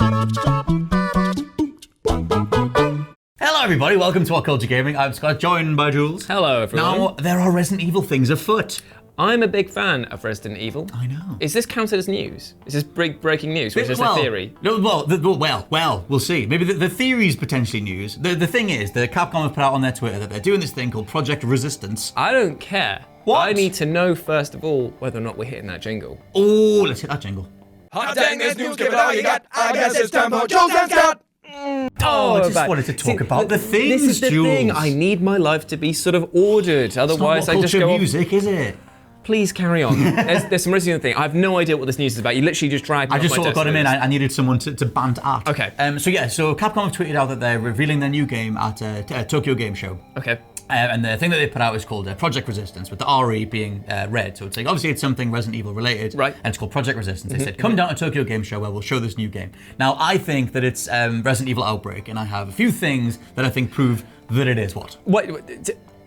Hello everybody, welcome to WhatCulture Gaming. I'm Scott, joined by Jules. Hello everyone. Now, there are Resident Evil things afoot. I'm a big fan of Resident Evil. I know. Is this counted as news? Is this breaking news, or is this a theory? Well, we'll see. Maybe the theory's potentially news. The thing is, the Capcom have put out on their Twitter that they're doing this thing called Project Resistance. I don't care. What? I need to know, first of all, whether or not we're hitting that jingle. Oh, let's hit that jingle. Hot dang, this news, give it all you got. I guess it's time for Jules and Scott. I just wanted to talk about the things, This is the Jules. thing. I need my life to be sort of ordered. Otherwise, I just go off. music, is it? Please carry on. There's some Resident Evil thing. I have no idea what this news is about. You literally just dragged me I just off my sort of got him in. desk. I needed someone to bant at. Okay. So Capcom have tweeted out that they're revealing their new game at a Tokyo Game Show. Okay. And the thing that they put out is called Project Resistance, with the RE being red. So it's like, obviously it's something Resident Evil related. Right. And it's called Project Resistance. They said, come down to Tokyo Game Show where we'll show this new game. Now, I think that it's Resident Evil Outbreak, and I have a few things that I think prove that it is what?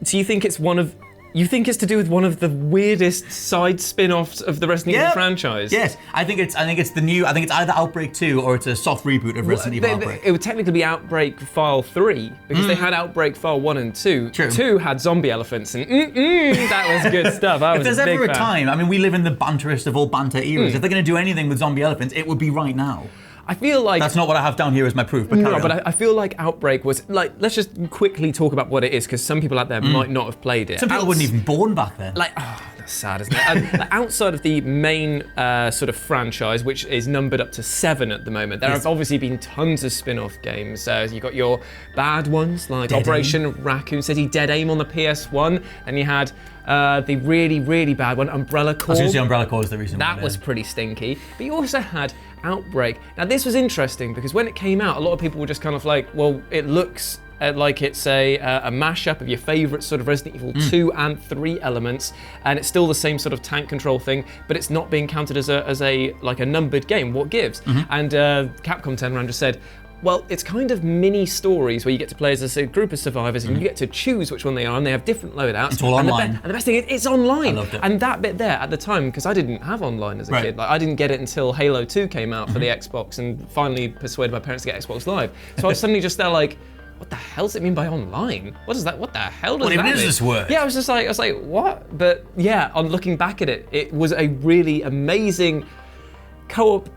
So you think it's one of... You think it's to do with one of the weirdest side spin-offs of the Resident Evil franchise? Yes, I think it's either Outbreak 2 or it's a soft reboot of Resident Evil Outbreak. It would technically be Outbreak File 3, because they had Outbreak File 1 and 2. True. 2 had zombie elephants, and that was good stuff. If there's ever a time, I mean, we live in the banterest of all banter eras. If they're going to do anything with zombie elephants, it would be right now. I feel like... That's not what I have down here as my proof, but carry on. But I feel like Outbreak was... Let's just quickly talk about what it is, because some people out there might not have played it. Some people weren't even born back then. That's sad, isn't it? Outside of the main sort of franchise, which is numbered up to 7 at the moment, there have obviously been tons of spin-off games. You've got your bad ones, like Operation Raccoon City, Dead Aim on the PS1, and you had the really, really bad one, Umbrella Corps. I was going to say Umbrella Corps was the recent one. That was pretty stinky. But you also had Outbreak. Now, this was interesting, because when it came out, a lot of people were just kind of like, well, it looks... like it's a mashup of your favourite sort of Resident Evil 2 and 3 elements, and it's still the same sort of tank control thing, but it's not being counted as a numbered game. What gives? And Capcom turned around and just said, well, it's kind of mini stories where you get to play as a group of survivors and you get to choose which one they are, and they have different loadouts. It's all online. And the best thing is, it's online. I loved it. And that bit there at the time, because I didn't have online as a kid, I didn't get it until Halo 2 came out for the Xbox, and finally persuaded my parents to get Xbox Live. So I was suddenly just there like, what the hell does it mean by online? What the hell does that mean? What even is this word? Yeah, I was like, what? But yeah, on looking back at it, it was a really amazing co-op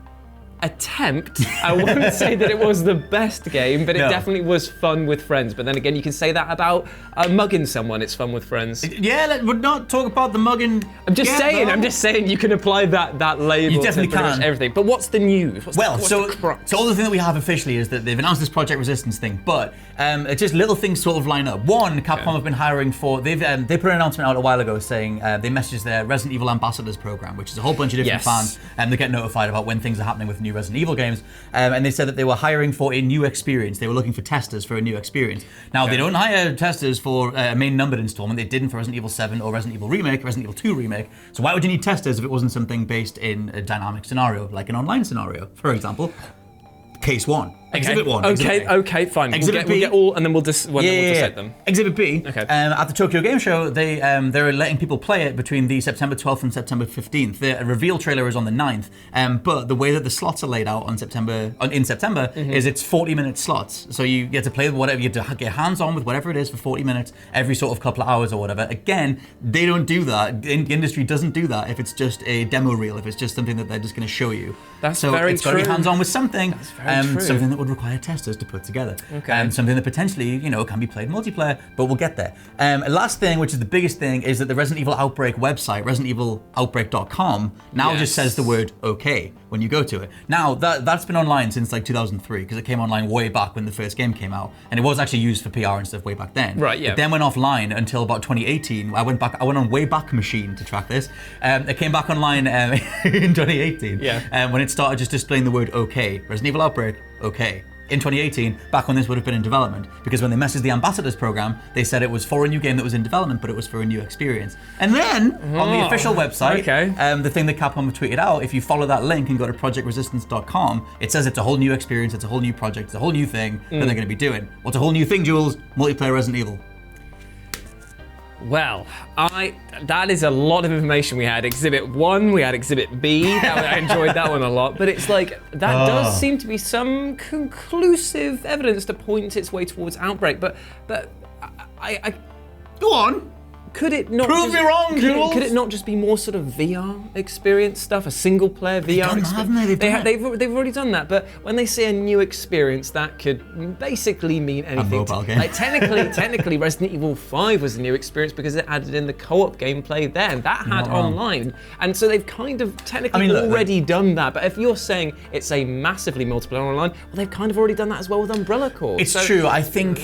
attempt. I wouldn't say that it was the best game, but it definitely was fun with friends. But then again, you can say that about mugging someone. It's fun with friends. Yeah, we're not talk about the mugging. I'm just saying you can apply that label You definitely to pretty much everything. But what's the news? What's the crux? So all the thing that we have officially is that they've announced this Project Resistance thing, but it's just little things sort of line up. One, Capcom have been hiring for, they put an announcement out a while ago saying they messaged their Resident Evil Ambassadors program, which is a whole bunch of different fans, and they get notified about when things are happening with new Resident Evil games, and they said that they were hiring for a new experience. They were looking for testers for a new experience. Now, they don't hire testers for a main numbered installment. They didn't for Resident Evil 7 or Resident Evil Remake, Resident Evil 2 Remake. So why would you need testers if it wasn't something based in a dynamic scenario, like an online scenario, for example? Case 1. Exhibit 1. Okay, fine. We'll get all, and then we'll dissect them. Exhibit B. Okay. At the Tokyo Game Show, they're letting people play it between the September 12th and September 15th. The reveal trailer is on the 9th, but the way that the slots are laid out in September is it's 40-minute slots. So you get to play with whatever, you get to get hands-on with whatever it is for 40 minutes, every sort of couple of hours or whatever. Again, they don't do that. The industry doesn't do that if it's just a demo reel, if it's just something that they're just going to show you. That's so very it's got to be hands-on with something, That's very true. something that would require testers to put together. Okay. Something that potentially, can be played multiplayer, but we'll get there. Last thing, which is the biggest thing, is that the Resident Evil Outbreak website, ResidentEvilOutbreak.com, now just says the word okay when you go to it. Now, that's been online since like 2003, because it came online way back when the first game came out, and it was actually used for PR and stuff way back then. Right, yeah. It then went offline until about 2018. I went on Wayback Machine to track this. It came back online in 2018. Yeah. When it started just displaying the word okay. Resident Evil Outbreak, okay. In 2018, back when this would have been in development, because when they messaged the Ambassadors program, they said it was for a new game that was in development, but it was for a new experience. And then, on the official website, the thing that Capcom have tweeted out, if you follow that link and go to projectresistance.com, it says it's a whole new experience, it's a whole new project, it's a whole new thing that they're going to be doing. What's a whole new thing, Jules? Multiplayer Resident Evil. Well, that is a lot of information. We had Exhibit 1, we had Exhibit B. I enjoyed that one a lot. But it's like, that does seem to be some conclusive evidence to point its way towards Outbreak. But I Go on. Could it not Prove me wrong, Jules. Could it not just be more sort of VR experience stuff, a single player VR experience? They've already done that, but when they say a new experience, that could basically mean anything. A mobile game. Like technically, Resident Evil 5 was a new experience because it added in the co-op gameplay there, and that had online, and so they've kind of technically already done that. But if you're saying it's a massively multiplayer online, well, they've kind of already done that as well with Umbrella Corps. It's true. I think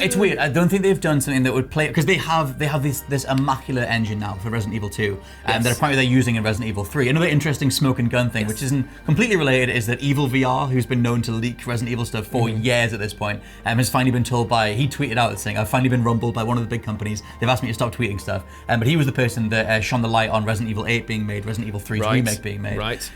it's weird. I don't think they've done something that would play, because they have this immaculate engine now for Resident Evil 2 that apparently they're using in Resident Evil 3. Another interesting smoke and gun thing, which isn't completely related, is that Evil VR, who's been known to leak Resident Evil stuff for years at this point, has finally been told he tweeted out saying, I've finally been rumbled by one of the big companies. They've asked me to stop tweeting stuff. But he was the person that shone the light on Resident Evil 8 being made, Resident Evil 3's remake being made. Right.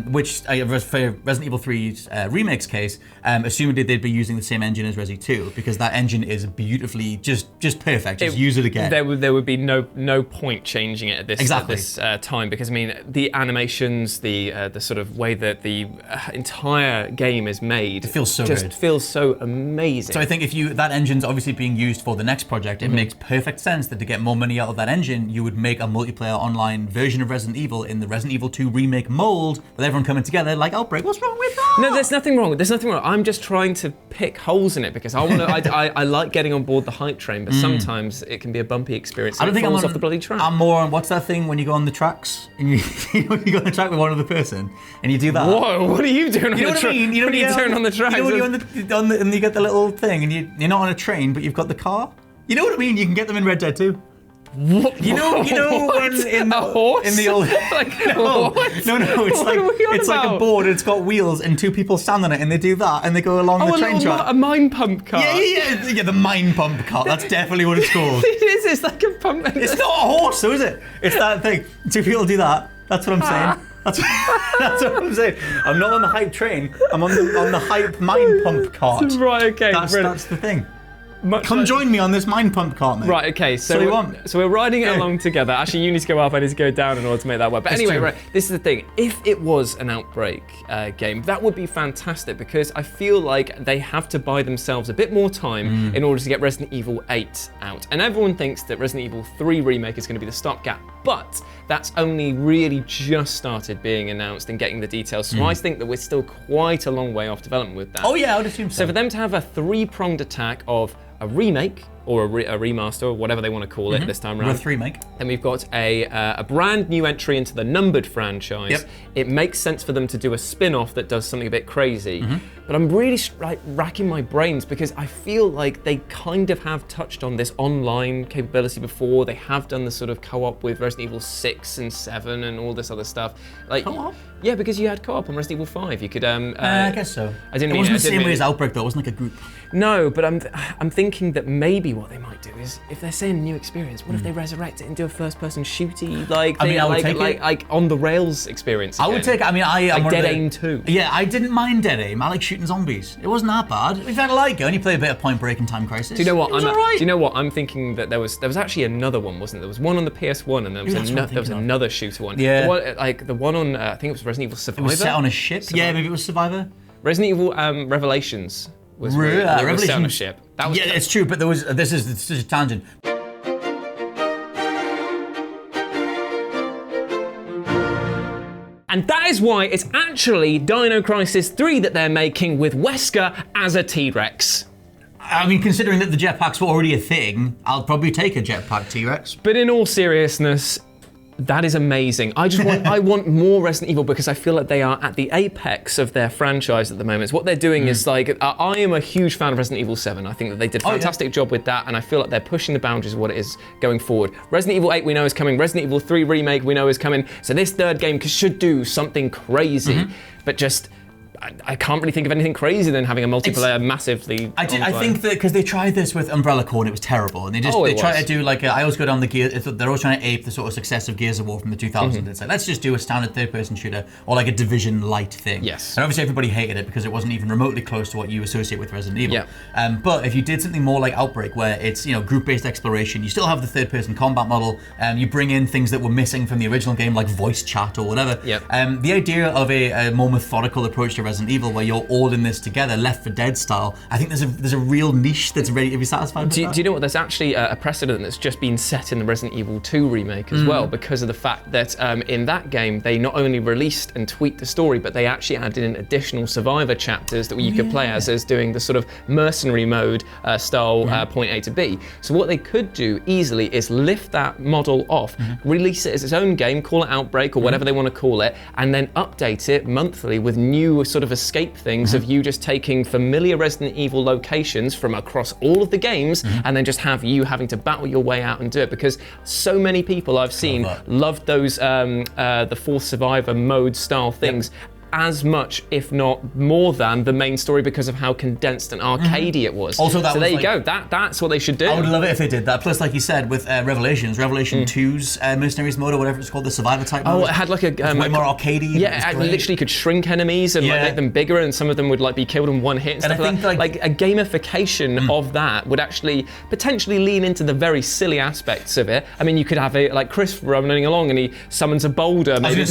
Which, for Resident Evil 3's remake's case, assumedly they'd be using the same engine as Resi 2, because that engine is beautifully, just perfect. Just use it again. There would be no point changing it at this time, because I mean the animations, the sort of way that the entire game is made, it feels so just good. Feels so amazing. So I think if that engine's obviously being used for the next project, it makes perfect sense that to get more money out of that engine, you would make a multiplayer online version of Resident Evil in the Resident Evil 2 remake mold, with everyone coming together like Outbreak. What's wrong with that? No, there's nothing wrong. I'm just trying to pick holes in it, because I want to. I like getting on board the hype train, but sometimes it can be a bumpy experience. I don't think falls off the bloody track. I'm more on, what's that thing when you go on the tracks and you go on the track with one other person and you do that? Whoa! What are you doing on the track? You know what are you doing on the track? You know when you're on the and you get the little thing and you're not on a train but you've got the car. You know what I mean? You can get them in Red Dead 2. What? You know when in a horse? In the old no, it's like a board and it's got wheels and two people stand on it and they do that and they go along the train track. A mine pump car. Yeah, the mine pump car. That's definitely what it's called. It is. It's like a pump. It's not a horse, though, is it? It's that thing. Two people do that. That's what I'm saying. That's what I'm saying. I'm not on the hype train. I'm on the hype mine pump cart. Right. Okay. That's the thing. Come join me on this mine pump cart, mate. Right, okay, so we're riding it along together. Actually, you need to go up, I need to go down in order to make that work. But anyway, right, this is the thing. If it was an Outbreak game, that would be fantastic, because I feel like they have to buy themselves a bit more time in order to get Resident Evil 8 out. And everyone thinks that Resident Evil 3 Remake is going to be the stopgap, but that's only really just started being announced and getting the details. So I think that we're still quite a long way off development with that. Oh yeah, I would assume so. So for them to have a three-pronged attack of a remake or a remaster, or whatever they want to call it this time around. With remake. Then we've got a brand new entry into the numbered franchise. Yep. It makes sense for them to do a spin-off that does something a bit crazy. But I'm really racking my brains, because I feel like they kind of have touched on this online capability before. They have done the sort of co-op with Resident Evil 6 and 7 and all this other stuff. Like, co-op? Yeah, because you had co-op on Resident Evil 5. You could. I guess so. It wasn't the same way as Outbreak, though. It wasn't like a group. No, but I'm thinking that maybe what they might do is, if they're saying new experience, what if they resurrect it and do a first-person shooty like on the rails experience again? I would take it. I mean, I'm Dead Aim 2. Yeah, I didn't mind Dead Aim. I like shooting zombies. It wasn't that bad. In fact, I like it. I only play a bit of Point Break and Time Crisis. Do you know what? It was alright. Do you know what? I'm thinking that there was actually another one, wasn't there? There was one on the PS1 and there was another shooter one. Yeah. The one on I think it was Resident Evil Survivor. It was set on a ship. Survivor. Yeah, maybe it was Survivor. Resident Evil Revelations was set on a ship. That was it's true, but this is such a tangent. And that is why it's actually Dino Crisis 3 that they're making with Wesker as a T-Rex. I mean, considering that the jetpacks were already a thing, I'll probably take a jetpack T-Rex. But in all seriousness, that is amazing. I want more Resident Evil, because I feel like they are at the apex of their franchise at the moment. So what they're doing is like, I am a huge fan of Resident Evil 7. I think that they did a fantastic job with that, and I feel like they're pushing the boundaries of what it is going forward. Resident Evil 8 we know is coming, Resident Evil 3 Remake we know is coming, so this third game should do something crazy, but just I can't really think of anything crazier than having a multiplayer massively. I think that because they tried this with Umbrella Corps and it was terrible, and they try to do like I always go down the gear. They're always trying to ape the sort of success of Gears of War from the 2000s. It's like, let's just do a standard third-person shooter or like a Division light thing. Yes. And obviously everybody hated it because it wasn't even remotely close to what you associate with Resident Evil. Yeah. But if you did something more like Outbreak, where it's group-based exploration, you still have the third-person combat model, and you bring in things that were missing from the original game, like voice chat or whatever. Yep. The idea of a more methodical approach to Resident Evil, where you're all in this together, Left 4 Dead style, I think there's a real niche that's ready to be satisfied with that. Do you know what? There's actually a precedent that's just been set in the Resident Evil 2 remake as well, because of the fact that in that game they not only released and tweaked the story, but they actually added in additional survivor chapters that you could play as doing the sort of mercenary mode style point A to B. So what they could do easily is lift that model off, release it as its own game, call it Outbreak or whatever they want to call it, and then update it monthly with new sort of escape things of you just taking familiar Resident Evil locations from across all of the games and then just have you having to battle your way out and do it, because so many people I've seen loved those the fourth survivor mode style things as much, if not more than, the main story because of how condensed and arcadey it was. Also, so there you go. That's what they should do. I would love it if they did that. Plus, like you said, with Revelation 2's Mercenaries mode or whatever it's called, the survivor type mode. Oh, it had like a way more arcadey. Yeah, it literally could shrink enemies and like make them bigger, and some of them would like be killed in one hit and stuff like that. Like a gamification of that would actually potentially lean into the very silly aspects of it. I mean, you could have like Chris running along and he summons a boulder, maybe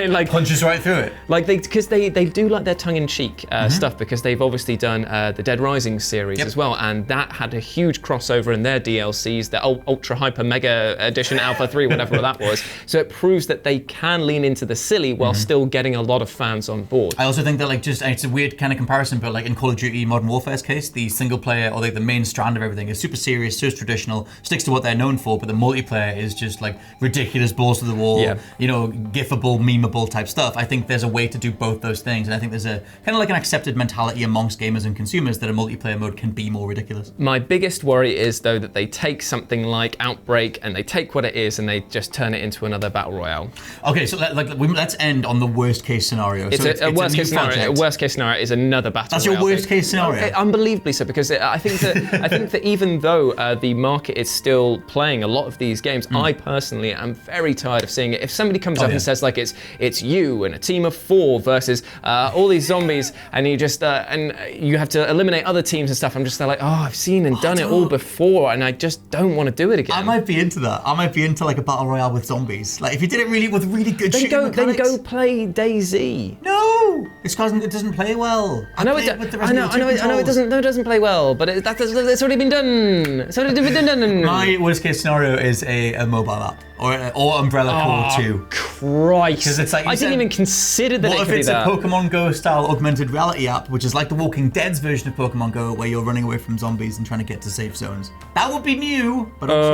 like punches right through it. Like because they do like their tongue-in-cheek stuff, because they've obviously done the Dead Rising series as well, and that had a huge crossover in their DLCs, the Ultra Hyper Mega Edition Alpha 3, whatever that was. So it proves that they can lean into the silly while still getting a lot of fans on board. I also think that it's a weird kind of comparison, but like in Call of Duty Modern Warfare's case, the single player or like the main strand of everything is super serious, so traditional, sticks to what they're known for, but the multiplayer is just like ridiculous, balls to the wall, gifable, memeable type stuff. I think there's a way to do both those things, and I think there's a kind of like an accepted mentality amongst gamers and consumers that a multiplayer mode can be more ridiculous. My biggest worry is though that they take something like Outbreak and they take what it is and they just turn it into another battle royale. Okay, so let's end on the worst case scenario. It's a worst case scenario. A worst case scenario is another battle royale. That's your worst case scenario. Unbelievably so, because I think that even though the market is still playing a lot of these games, I personally am very tired of seeing it. If somebody comes up and says like it's you and a team of 4 versus all these zombies, and you just and you have to eliminate other teams and stuff, I'm just like, I've seen and done it all before, and I just don't want to do it again. I might be into that. I might be into like a battle royale with zombies. Like if you did it really with really good shooting mechanics. Then go play DayZ. No, it's because it doesn't play well. I know it doesn't play well, but it's already been done. It's already been done. My worst case scenario is a mobile app or Umbrella Corps 2. Christ! Because it's like I didn't even consider that. What if it's a Pokemon Go style augmented reality app, which is like the Walking Dead's version of Pokemon Go, where you're running away from zombies and trying to get to safe zones? That would be new, but also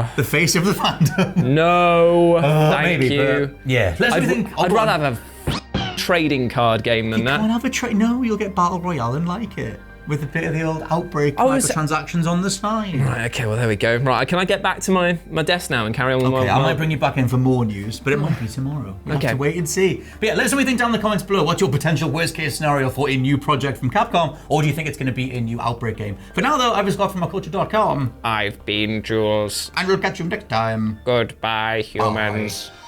bad. The face of the fandom. No, thank you. Yeah, I'd rather have a trading card game than that. You can't have a No, you'll get Battle Royale and like it. With a bit of the old Outbreak microtransactions on the side. Right, okay, well there we go. Right, can I get back to my desk now and carry on with my... I might bring you back in for more news, but it might be tomorrow. We'll have to wait and see. But yeah, let us know what you think down in the comments below. What's your potential worst case scenario for a new project from Capcom? Or do you think it's going to be a new Outbreak game? For now though, I've Scott from WhatCulture.com. I've been Jules. And we'll catch you next time. Goodbye, humans. Bye.